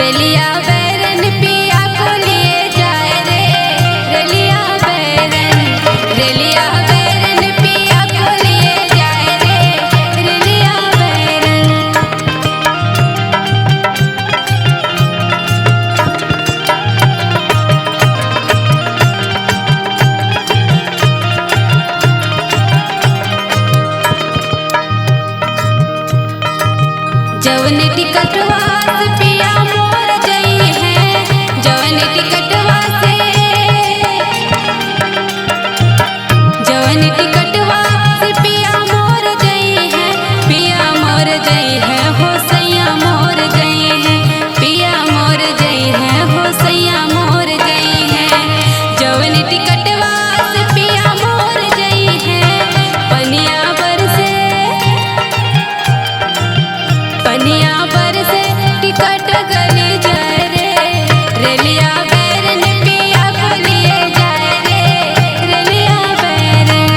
रेलिया बैरन पिया को लिए जाए रे, रेलिया बैरन, रेलिया बैरन पिया को लिए जाए रे, रेलिया बैरन। जवन टिकटवा से पिया मोर जई है, जवन टिकटवा से, जवन टिकटवा से पिया मोर जई है, पिया मोर जई है हो सैया मोर जई है, पिया मोर जई है हो सैया मोर जई है। जवन टिकटवा से पिया मोर जई है, पनिया बरसे, पनिया बरसे टिकट गली जाए रे, रेलिया बैरन पिया को लिए जाए रे, रेलिया बैरन।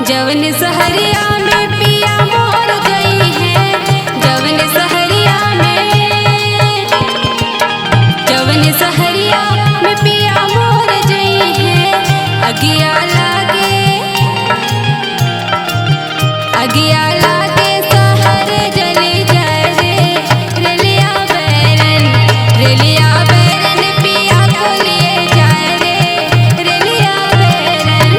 जवन सहरिया में पिया मोर गई है, जवन सहरिया में, जवन सहरिया में पिया मोर गई है। अगिया लागे, अगिया लागे सहर जली जाए रे, रेलिया बैरन, रेलिया बैरन पिया को लिए जाए रे, रेलिया बैरन।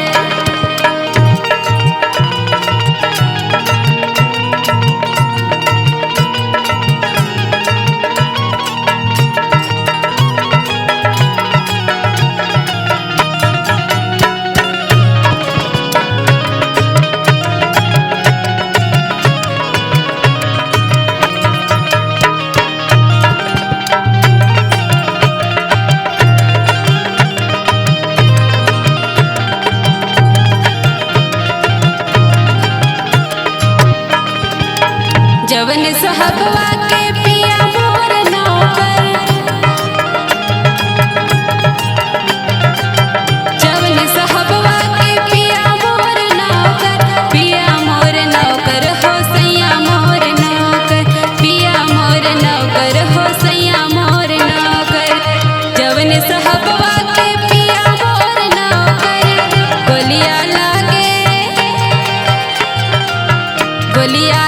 जवन साहबवा के पिया मोर नौकर, जवन साहबवा के पिया मोर नौकर, पिया मोर नौकर हो सैया मोर नौकर, पिया मोर नौकर हो सैया मोर नौकर। जवन साहबवा के पिया मोर नौकर, गोलिया लागे, गोलिया